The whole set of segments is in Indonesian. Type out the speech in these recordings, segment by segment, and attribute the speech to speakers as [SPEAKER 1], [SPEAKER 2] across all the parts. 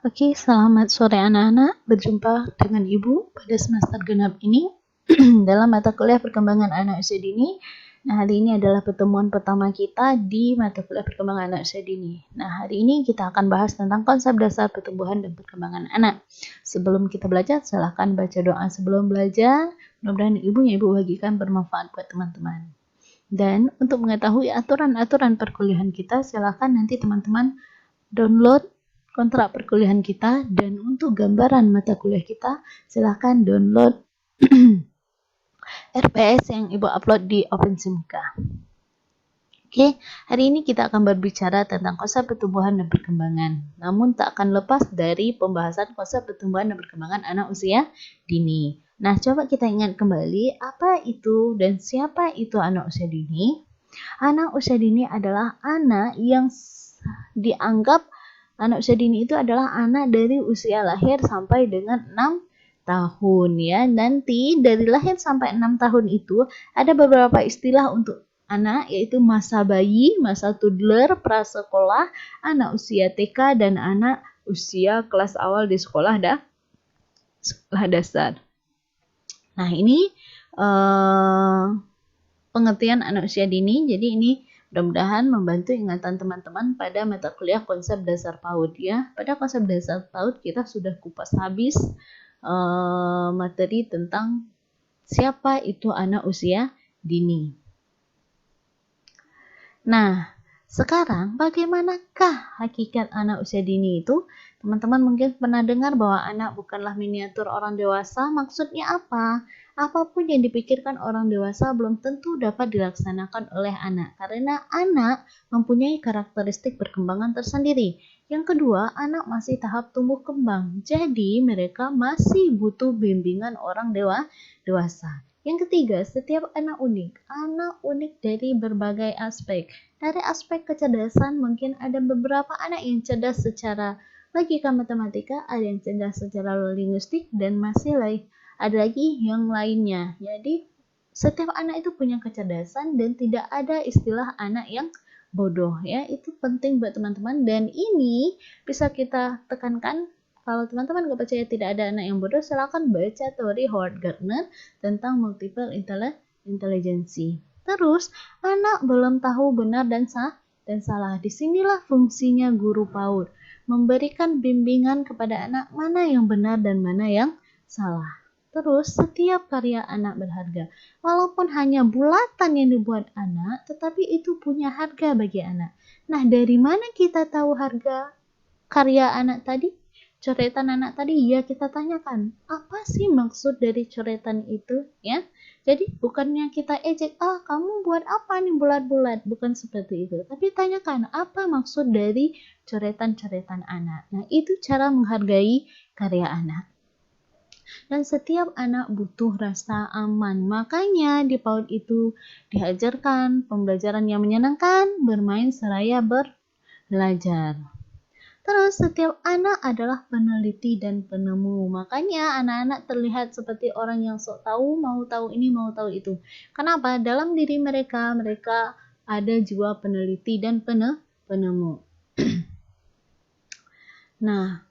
[SPEAKER 1] Oke, selamat sore anak-anak. Berjumpa dengan Ibu pada semester genap ini dalam mata kuliah perkembangan anak usia dini. Nah, hari ini adalah pertemuan pertama kita di mata kuliah perkembangan anak usia dini. Nah, hari ini kita akan bahas tentang konsep dasar pertumbuhan dan perkembangan anak. Sebelum kita belajar, silahkan baca doa sebelum belajar. Mudah-mudahan Ibu bagikan bermanfaat buat teman-teman. Dan untuk mengetahui aturan-aturan perkuliahan kita, silahkan nanti teman-teman download kontrak perkuliahan kita, dan untuk gambaran mata kuliah kita silahkan download RPS yang Ibu upload di OpenSimika. Oke, hari ini kita akan berbicara tentang konsep pertumbuhan dan perkembangan. Namun tak akan lepas dari pembahasan konsep pertumbuhan dan perkembangan anak usia dini. Nah, coba kita ingat kembali apa itu dan siapa itu anak usia dini. Anak usia dini adalah anak yang dianggap anak usia dini itu adalah anak dari usia lahir sampai dengan 6 tahun ya. Nanti dari lahir sampai 6 tahun itu ada beberapa istilah untuk anak, yaitu masa bayi, masa toddler, prasekolah, anak usia TK, dan anak usia kelas awal di sekolah dasar. Nah, ini pengertian anak usia dini. Jadi ini mudah-mudahan membantu ingatan teman-teman pada mata kuliah konsep dasar PAUD ya. Pada konsep dasar PAUD kita sudah kupas habis materi tentang siapa itu anak usia dini. Nah, sekarang bagaimanakah hakikat anak usia dini itu? Teman-teman mungkin pernah dengar bahwa anak bukanlah miniatur orang dewasa. Maksudnya apa? Apapun yang dipikirkan orang dewasa belum tentu dapat dilaksanakan oleh anak, karena anak mempunyai karakteristik perkembangan tersendiri. Yang kedua, anak masih tahap tumbuh kembang, jadi mereka masih butuh bimbingan orang dewasa. Yang ketiga, setiap anak unik dari berbagai aspek. Dari aspek kecerdasan, mungkin ada beberapa anak yang cerdas secara logika matematika, ada yang cerdas secara linguistik, dan masih ada lagi yang lainnya. Jadi setiap anak itu punya kecerdasan dan tidak ada istilah anak yang bodoh ya. Itu penting buat teman-teman, dan ini bisa kita tekankan. Kalau teman-teman nggak percaya tidak ada anak yang bodoh, silakan baca teori Howard Gardner tentang multiple intelligence. Terus, anak belum tahu benar dan salah. Disinilah fungsinya guru PAUD, memberikan bimbingan kepada anak mana yang benar dan mana yang salah. Terus, setiap karya anak berharga. Walaupun hanya bulatan yang dibuat anak, tetapi itu punya harga bagi anak. Nah, dari mana kita tahu harga karya anak tadi? Coretan anak tadi, ya kita tanyakan, apa sih maksud dari coretan itu? Ya, jadi bukannya kita ejek, kamu buat apa nih bulat-bulat? Bukan seperti itu. Tapi tanyakan, apa maksud dari coretan-coretan anak? Nah, itu cara menghargai karya anak. Dan setiap anak butuh rasa aman. Makanya di PAUD itu diajarkan pembelajaran yang menyenangkan, bermain seraya belajar. Terus setiap anak adalah peneliti dan penemu. Makanya anak-anak terlihat seperti orang yang sok tahu, mau tahu ini, mau tahu itu. Kenapa? Dalam diri mereka ada jiwa peneliti dan penemu. Nah,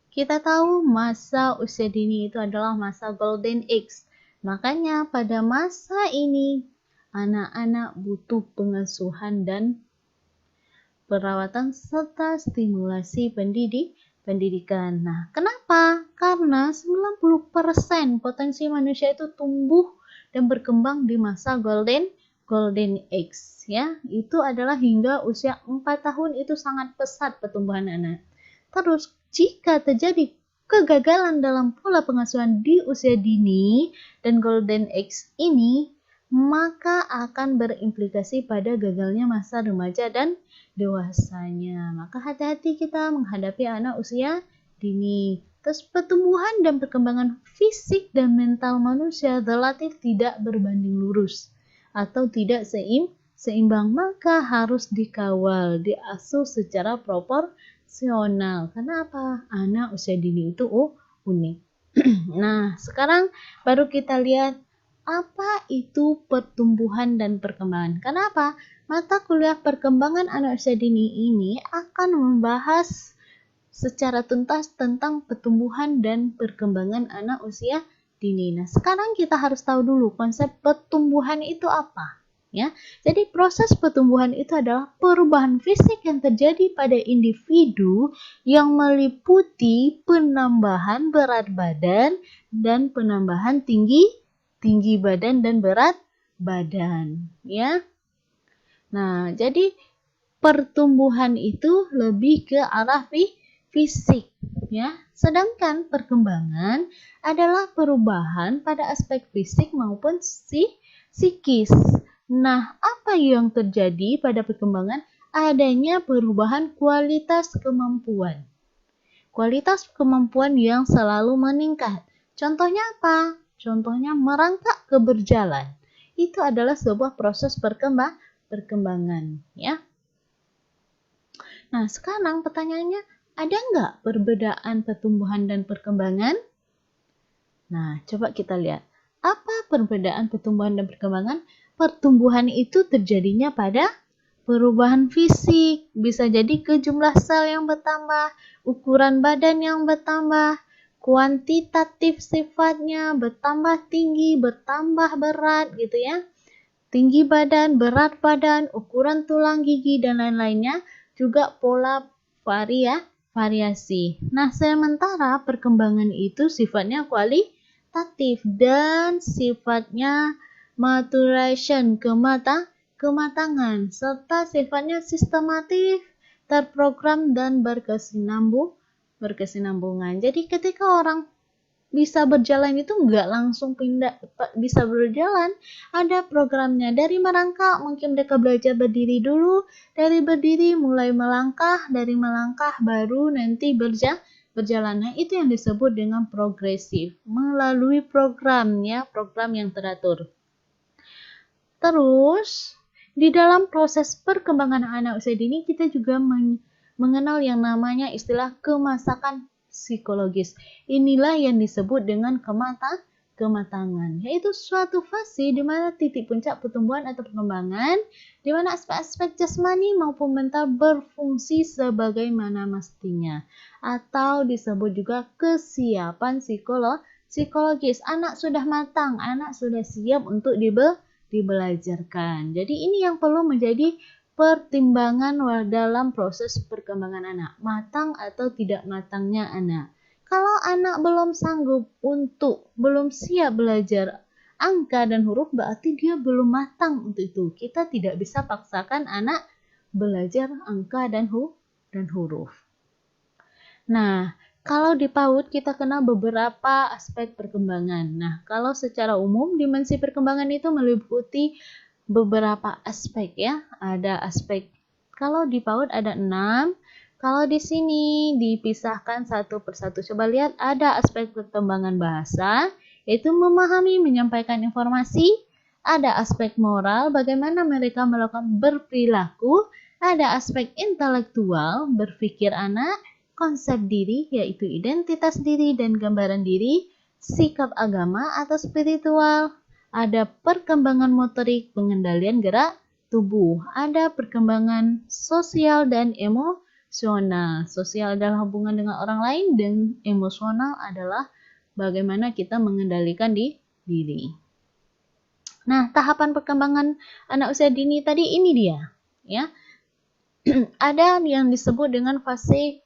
[SPEAKER 1] kita tahu masa usia dini itu adalah masa golden age. Makanya pada masa ini anak-anak butuh pengasuhan dan perawatan serta stimulasi pendidikan. Nah, kenapa? Karena 90% potensi manusia itu tumbuh dan berkembang di masa golden age ya. Itu adalah hingga usia 4 tahun, itu sangat pesat pertumbuhan anak. Terus jika terjadi kegagalan dalam pola pengasuhan di usia dini dan golden age ini, maka akan berimplikasi pada gagalnya masa remaja dan dewasanya. Maka hati-hati kita menghadapi anak usia dini. Terus pertumbuhan dan perkembangan fisik dan mental manusia relatif tidak berbanding lurus atau tidak seimbang, maka harus dikawal, diasuh secara proporsional. Kenapa? Anak usia dini itu unik. Nah, sekarang baru kita lihat apa itu pertumbuhan dan perkembangan. Kenapa? Mata kuliah perkembangan anak usia dini ini akan membahas secara tuntas tentang pertumbuhan dan perkembangan anak usia dini. Nah, sekarang kita harus tahu dulu konsep pertumbuhan itu apa. Ya, jadi proses pertumbuhan itu adalah perubahan fisik yang terjadi pada individu yang meliputi penambahan berat badan dan penambahan tinggi badan dan berat badan, ya. Nah, jadi pertumbuhan itu lebih ke arah fisik, ya. Sedangkan perkembangan adalah perubahan pada aspek fisik maupun psikis. Nah, apa yang terjadi pada perkembangan? Adanya perubahan kualitas kemampuan. Kualitas kemampuan yang selalu meningkat. Contohnya apa? Contohnya merangkak ke berjalan. Itu adalah sebuah proses perkembangan, ya. Nah, sekarang pertanyaannya, ada nggak perbedaan pertumbuhan dan perkembangan? Nah, coba kita lihat. Apa perbedaan pertumbuhan dan perkembangan? Pertumbuhan itu terjadinya pada perubahan fisik. Bisa jadi ke jumlah sel yang bertambah, ukuran badan yang bertambah, kuantitatif sifatnya bertambah tinggi, bertambah berat gitu ya. Tinggi badan, berat badan, ukuran tulang gigi dan lain-lainnya, juga pola variasi. Nah, sementara perkembangan itu sifatnya kualitatif dan sifatnya maturation, kematangan, serta sifatnya sistematif, terprogram dan berkesinambungan. Jadi ketika orang bisa berjalan itu nggak langsung pindah bisa berjalan, ada programnya. Dari merangkak mungkin mereka belajar berdiri dulu, dari berdiri mulai melangkah, dari melangkah baru nanti berjalan. Nah, itu yang disebut dengan progresif melalui program yang teratur. Terus di dalam proses perkembangan anak usia dini kita juga mengenal yang namanya istilah kemasakan psikologis. Inilah yang disebut dengan kematangan, yaitu suatu fase di mana titik puncak pertumbuhan atau perkembangan, di mana aspek-aspek jasmani maupun mental berfungsi sebagaimana mestinya, atau disebut juga kesiapan psikologis. Anak sudah matang, anak sudah siap untuk dibelajarkan. Jadi ini yang perlu menjadi pertimbangan dalam proses perkembangan anak, matang atau tidak matangnya anak. Kalau anak belum siap belajar angka dan huruf, berarti dia belum matang untuk itu. Kita tidak bisa paksakan anak belajar angka dan huruf. Nah, kalau di PAUD kita kenal beberapa aspek perkembangan. Nah, kalau secara umum dimensi perkembangan itu meliputi beberapa aspek ya. Ada aspek, kalau di PAUD ada 6, kalau di sini dipisahkan satu persatu. Coba lihat, ada aspek perkembangan bahasa, yaitu memahami, menyampaikan informasi. Ada aspek moral, bagaimana mereka melakukan berperilaku. Ada aspek intelektual, berpikir anak. Konsep diri, yaitu identitas diri dan gambaran diri. Sikap agama atau spiritual. Ada perkembangan motorik, pengendalian gerak tubuh. Ada perkembangan sosial dan emosional. Sosial adalah hubungan dengan orang lain dan emosional adalah bagaimana kita mengendalikan diri. Nah, tahapan perkembangan anak usia dini tadi ini dia, ya. Ada yang disebut dengan fase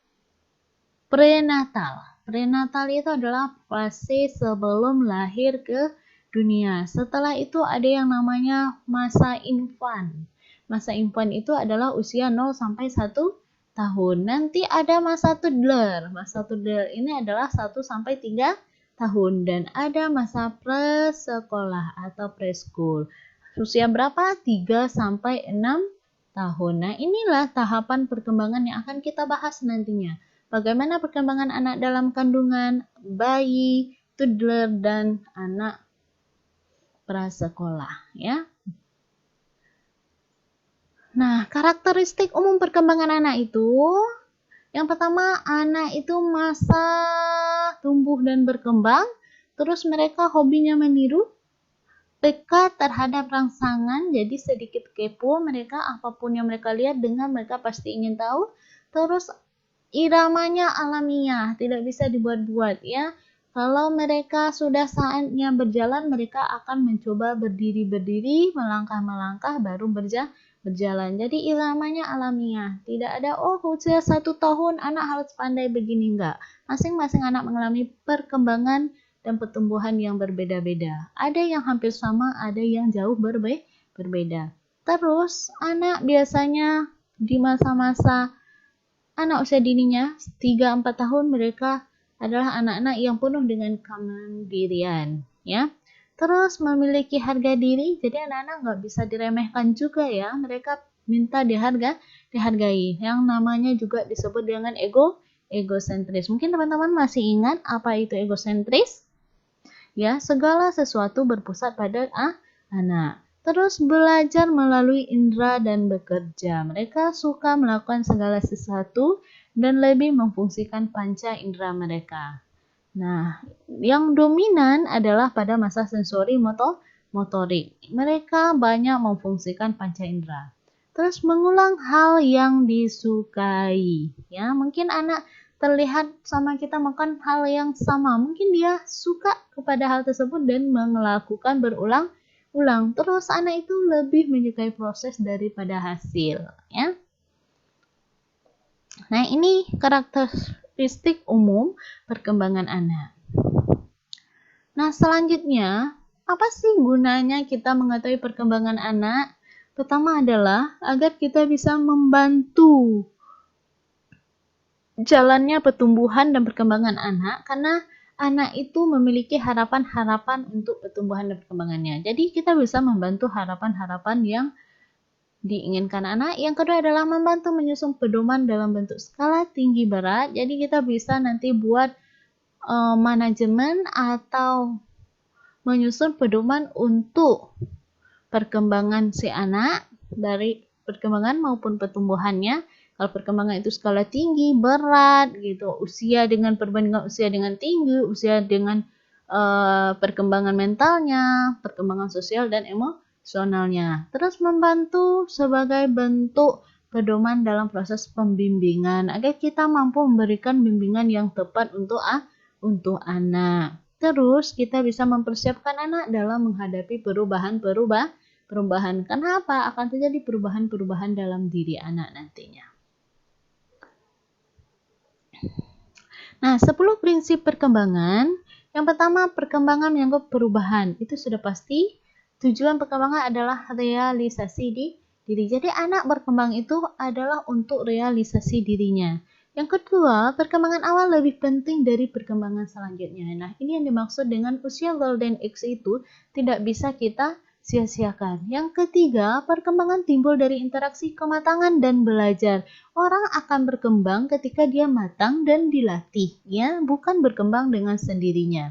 [SPEAKER 1] prenatal. Prenatal itu adalah fase sebelum lahir ke dunia. Setelah itu ada yang namanya masa infan. Masa infan itu adalah usia 0 sampai 1 tahun. Nanti ada masa toddler. Masa toddler ini adalah 1 sampai 3 tahun. Dan ada masa prasekolah atau preschool. Usia berapa? 3 sampai 6 tahun. Nah, inilah tahapan perkembangan yang akan kita bahas nantinya. Bagaimana perkembangan anak dalam kandungan, bayi, toddler, dan anak prasekolah, ya. Nah, karakteristik umum perkembangan anak itu, yang pertama, anak itu masa tumbuh dan berkembang, terus mereka hobinya meniru, peka terhadap rangsangan, jadi sedikit kepo, mereka apapun yang mereka lihat, dengar, mereka pasti ingin tahu, terus iramanya alamiah, tidak bisa dibuat-buat ya. Kalau mereka sudah saatnya berjalan, mereka akan mencoba berdiri-berdiri, melangkah-melangkah, baru berjalan. Jadi iramanya alamiah. Tidak ada, oh usia 1 tahun anak harus pandai begini, enggak. Masing-masing anak mengalami perkembangan dan pertumbuhan yang berbeda-beda. Ada yang hampir sama, ada yang jauh berbeda. Terus anak biasanya di masa-masa anak usia dininya 3-4 tahun mereka adalah anak-anak yang penuh dengan kemandirian ya. Terus memiliki harga diri, jadi anak-anak nggak bisa diremehkan juga ya. Mereka minta dihargai. Yang namanya juga disebut dengan egosentris. Mungkin teman-teman masih ingat apa itu egosentris? Ya, segala sesuatu berpusat pada anak. Terus belajar melalui indera dan bekerja. Mereka suka melakukan segala sesuatu dan lebih memfungsikan panca indera mereka. Nah, yang dominan adalah pada masa sensori motorik. Mereka banyak memfungsikan panca indera. Terus mengulang hal yang disukai. Ya, mungkin anak terlihat sama kita makan hal yang sama. Mungkin dia suka kepada hal tersebut dan melakukan berulang-ulang. Terus anak itu lebih menyukai proses daripada hasil. Ya. Nah, ini karakteristik umum perkembangan anak. Nah, selanjutnya, apa sih gunanya kita mengetahui perkembangan anak? Pertama adalah agar kita bisa membantu jalannya pertumbuhan dan perkembangan anak, karena anak itu memiliki harapan-harapan untuk pertumbuhan dan perkembangannya. Jadi kita bisa membantu harapan-harapan yang diinginkan anak. Yang kedua adalah membantu menyusun pedoman dalam bentuk skala tinggi berat. Jadi kita bisa nanti buat manajemen atau menyusun pedoman untuk perkembangan si anak, dari perkembangan maupun pertumbuhannya. Kalau perkembangan itu skala tinggi, berat gitu, usia dengan perbandingan usia dengan tinggi, usia dengan perkembangan mentalnya, perkembangan sosial dan emosionalnya. Terus membantu sebagai bentuk pedoman dalam proses pembimbingan agar kita mampu memberikan bimbingan yang tepat untuk anak. Terus kita bisa mempersiapkan anak dalam menghadapi perubahan. Kenapa? Akan terjadi perubahan-perubahan dalam diri anak nantinya. Nah, 10 prinsip perkembangan. Yang pertama, perkembangan menyangkut perubahan. Itu sudah pasti. Tujuan perkembangan adalah realisasi diri. Jadi anak berkembang itu adalah untuk realisasi dirinya. Yang kedua, perkembangan awal lebih penting dari perkembangan selanjutnya. Nah, ini yang dimaksud dengan usia golden age itu tidak bisa kita sia-siakan. Yang ketiga, perkembangan timbul dari interaksi kematangan dan belajar. Orang akan berkembang ketika dia matang dan dilatih, ya, bukan berkembang dengan sendirinya.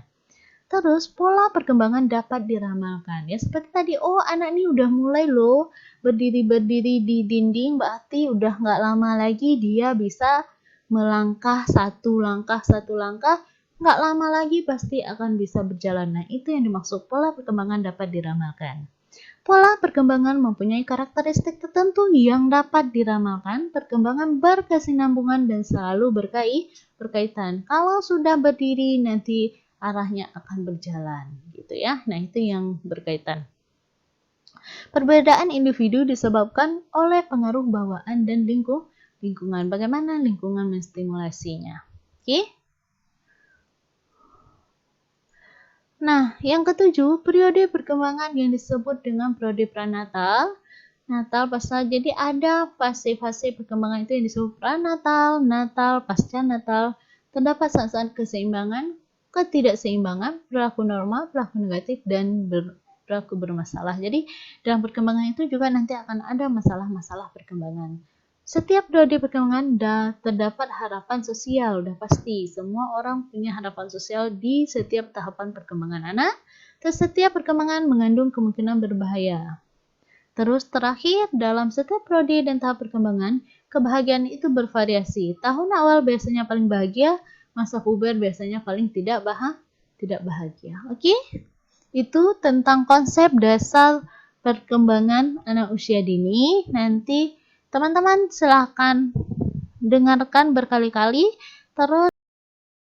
[SPEAKER 1] Terus pola perkembangan dapat diramalkan. Ya seperti tadi, oh anak ini udah mulai loh berdiri-berdiri di dinding, berarti udah nggak lama lagi dia bisa melangkah satu langkah, nggak lama lagi pasti akan bisa berjalan. Nah, itu yang dimaksud pola perkembangan dapat diramalkan. Pola perkembangan mempunyai karakteristik tertentu yang dapat diramalkan. Perkembangan berkesinambungan dan selalu berkaitan. Kalau sudah berdiri, nanti arahnya akan berjalan, gitu ya. Nah, itu yang berkaitan. Perbedaan individu disebabkan oleh pengaruh bawaan dan lingkungan. Bagaimana lingkungan menstimulasinya? Oke? Nah, yang ketujuh, periode perkembangan yang disebut dengan periode pranatal. Natal, pasca. Jadi ada fase-fase perkembangan itu yang disebut pranatal, natal, pasca natal. Terdapat saat-saat keseimbangan, ketidakseimbangan, perilaku normal, perilaku negatif, dan perilaku bermasalah. Jadi dalam perkembangan itu juga nanti akan ada masalah-masalah perkembangan. Setiap periode perkembangan terdapat harapan sosial, udah pasti. Semua orang punya harapan sosial di setiap tahapan perkembangan anak. Terus setiap perkembangan mengandung kemungkinan berbahaya. Terus terakhir, dalam setiap periode dan tahap perkembangan, kebahagiaan itu bervariasi. Tahun awal biasanya paling bahagia, masa puber biasanya paling tidak bahagia. Oke? Itu tentang konsep dasar perkembangan anak usia dini. Nanti teman-teman silahkan dengarkan berkali-kali, terus